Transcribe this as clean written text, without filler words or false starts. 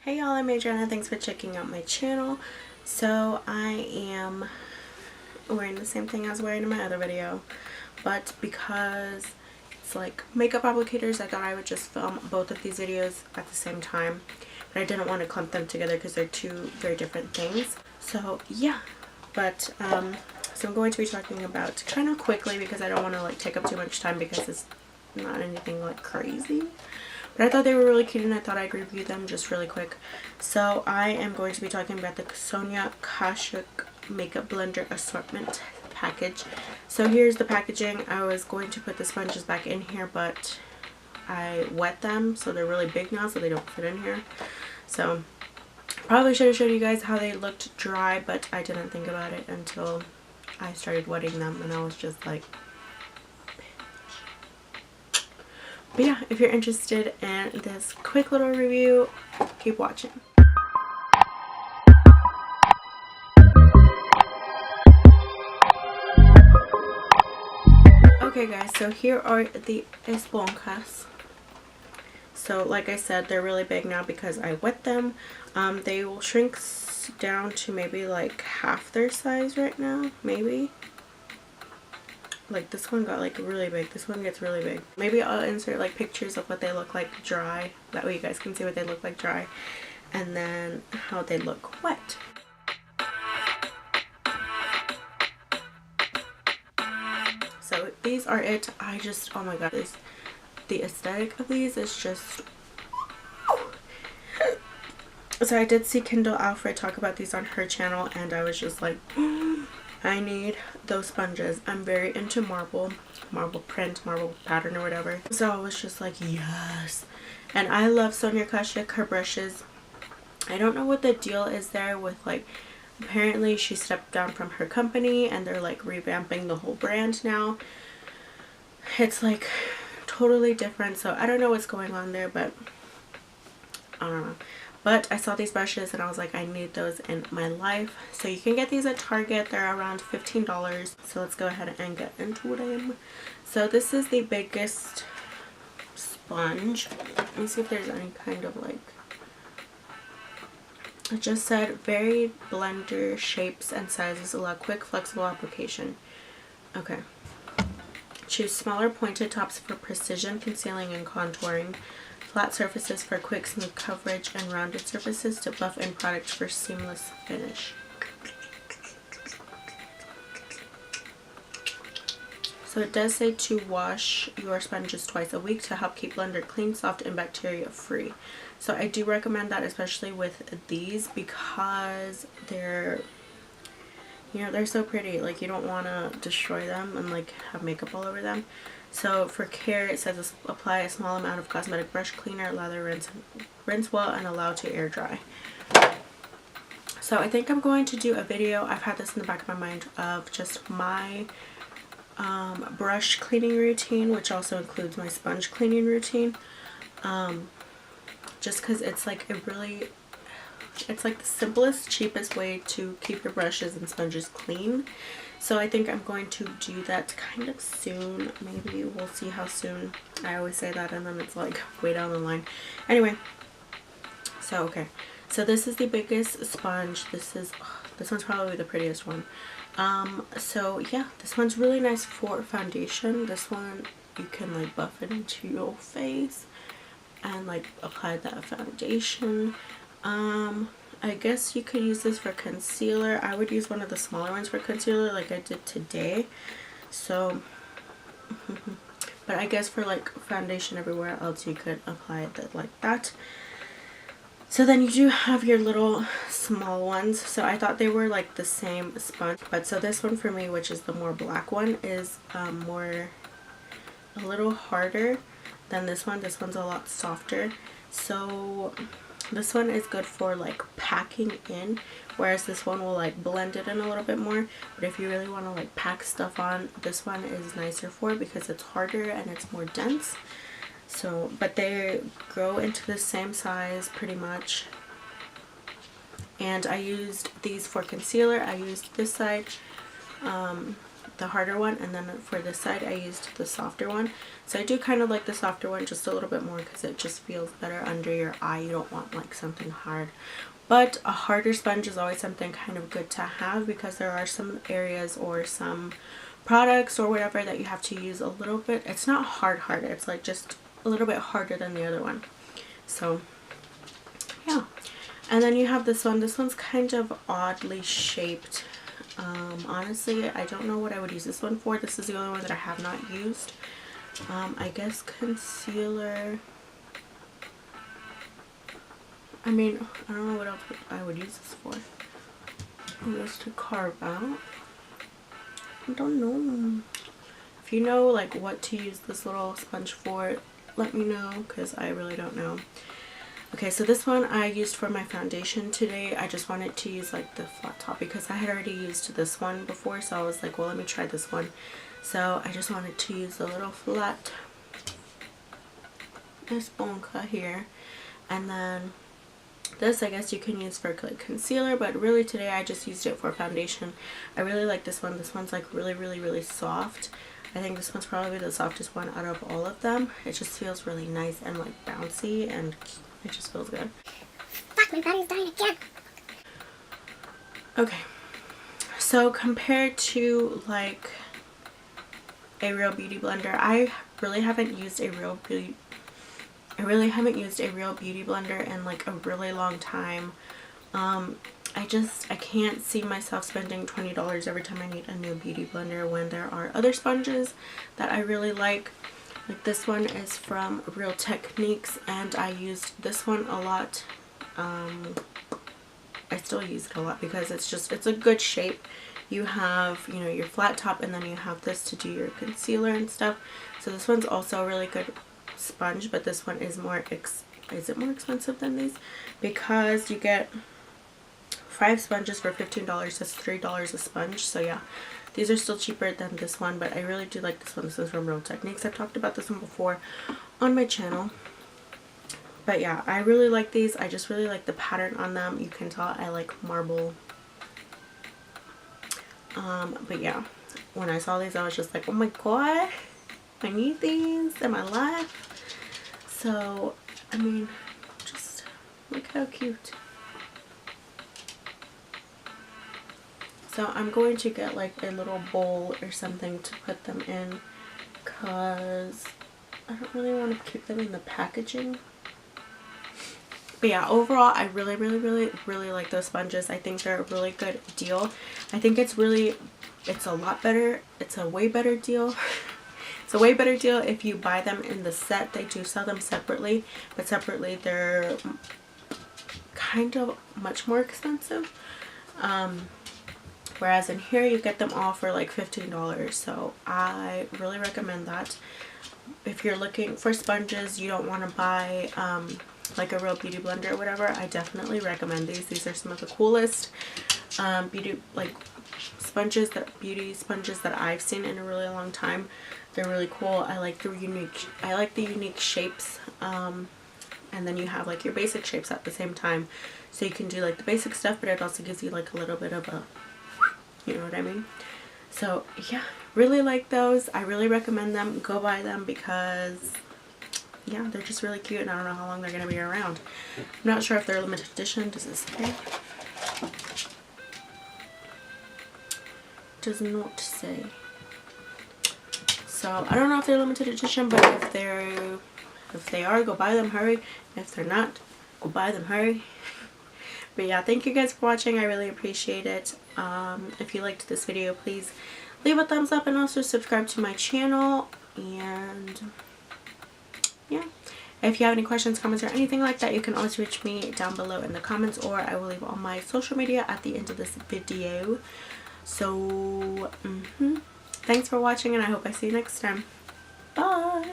Hey y'all, I'm Adriana. Thanks for checking out my channel. So I am wearing the same thing I was wearing in my other video, but because it's like makeup applicators, I thought I would just film both of these videos at the same time, but I didn't want to clump them together because they're two very different things. So yeah, but so I'm going to be talking about kind of quickly because I don't want to like take up too much time because it's not anything like crazy. But I thought they were really cute and I thought I'd review them just really quick. So I am going to be talking about the Sonia Kashuk Makeup Blender Assortment package. So here's the packaging. I was going to put the sponges back in here, but I wet them so they're really big now so they don't fit in here. So probably should have showed you guys how they looked dry, but I didn't think about it until I started wetting them and I was just like, but yeah, if you're interested in this quick little review, keep watching. Okay guys, so here are the esponjas. So like I said, they're really big now because I wet them. They will shrink down to maybe like half their size right now, maybe. Like this one got like really big. This one gets really big. Maybe I'll insert like pictures of what they look like dry. That way you guys can see what they look like dry. And then how they look wet. So these are it. I just, oh my god, the aesthetic of these is just... So I did see Kendall Alfred talk about these on her channel and I was just like, I need those sponges. I'm very into marble print, marble pattern or whatever. So I was just like, yes. And I love Sonia Kashuk, her brushes. I don't know what the deal is there with like, apparently she stepped down from her company and they're like revamping the whole brand now. It's like totally different. So I don't know what's going on there, but I don't know. But I saw these brushes and I was like, I need those in my life. So you can get these at Target. They're around $15. So let's go ahead and get into them. So this is the biggest sponge. Let me see if there's any kind of like... It just said varied blender shapes and sizes allow quick, flexible application. Okay. Choose smaller pointed tops for precision concealing and contouring. Flat surfaces for quick, smooth coverage, and rounded surfaces to buff in product for seamless finish. So it does say to wash your sponges twice a week to help keep blender clean, soft, and bacteria free. So I do recommend that, especially with these, because they're, you know, they're so pretty. Like, you don't want to destroy them and like have makeup all over them. So for care, it says apply a small amount of cosmetic brush cleaner, lather, rinse well, and allow to air dry. So I think I'm going to do a video, I've had this in the back of my mind, of just my brush cleaning routine, which also includes my sponge cleaning routine. Just because it's like it's like the simplest, cheapest way to keep your brushes and sponges clean. So I think I'm going to do that kind of soon. Maybe we'll see how soon. I always say that and then it's like way down the line. Anyway, so okay. So this is the biggest sponge. This one's probably the prettiest one. So yeah, this one's really nice for foundation. This one you can like buff it into your face and like apply that foundation. I guess you could use this for concealer. I would use one of the smaller ones for concealer like I did today. So but I guess for like foundation everywhere else you could apply it like that. So then you do have your little small ones. So I thought they were like the same sponge, but so this one for me, which is the more black one, is a little harder than this one. This one's a lot softer. So this one is good for like packing in, whereas this one will like blend it in a little bit more. But if you really want to like pack stuff on, this one is nicer for it because it's harder and it's more dense. So, but they grow into the same size pretty much. And I used these for concealer. I used this side the harder one, and then for this side I used the softer one. So I do kind of like the softer one just a little bit more because it just feels better under your eye. You don't want like something hard, but a harder sponge is always something kind of good to have, because there are some areas or some products or whatever that you have to use a little bit. It's not hard, it's like just a little bit harder than the other one. So yeah. And then you have this one. This one's kind of oddly shaped. Honestly, I don't know what I would use this one for. This is the only one that I have not used. I guess concealer. I mean, I don't know what else I would use this for. Just to carve out. I don't know. If you know like what to use this little sponge for, let me know, because I really don't know. Okay, so this one I used for my foundation today. I just wanted to use like the flat top because I had already used this one before, so I was like, well, let me try this one. So I just wanted to use a little flat esponja here, and then this I guess you can use for like concealer, but really today I just used it for foundation. I really like this one. This one's like really soft. I think this one's probably the softest one out of all of them. It just feels really nice and like bouncy, and it just feels good. Fuck, my battery's dying again. Okay, so compared to like a real beauty blender, I really haven't used a real beauty blender in like a really long time. I can't see myself spending $20 every time I need a new beauty blender when there are other sponges that I really like. Like this one is from Real Techniques, and I used this one a lot. I still use it a lot because it's a good shape. You have, you know, your flat top, and then you have this to do your concealer and stuff. So this one's also a really good sponge, but this one is more is it more expensive than these? Because you get 5 sponges for $15. That's $3 a sponge. So yeah, these are still cheaper than this one, but I really do like this one. This is from Real Techniques. I've talked about this one before on my channel. But yeah, I really like these. I just really like the pattern on them. You can tell I like marble. But yeah, when I saw these, I was just like, oh my god, I need these in my life. So, I mean, just look how cute. So I'm going to get like a little bowl or something to put them in, because I don't really want to keep them in the packaging. But yeah, overall I really like those sponges. I think they're a really good deal. I think it's a lot better. It's a way better deal. It's a way better deal if you buy them in the set. They do sell them separately, but separately they're kind of much more expensive. Whereas in here you get them all for like $15. So I really recommend that. If you're looking for sponges, you don't want to buy like a real beauty blender or whatever, I definitely recommend these. These are some of the coolest beauty sponges that I've seen in a really long time. They're really cool. I like the unique shapes, and then you have like your basic shapes at the same time, so you can do like the basic stuff, but it also gives you like a little bit of a, you know what I mean. So yeah, really like those. I really recommend them. Go buy them because yeah, they're just really cute, and I don't know how long they're going to be around. I'm not sure if they're limited edition. Does it say? Does not say. So I don't know if they're limited edition, but if they are, go buy them, hurry. If they're not, go buy them, hurry. But yeah, thank you guys for watching. I really appreciate it. If you liked this video, please leave a thumbs up and also subscribe to my channel. And yeah, if you have any questions, comments, or anything like that, you can always reach me down below in the comments, or I will leave all my social media at the end of this video. So thanks for watching, and I hope I see you next time. Bye.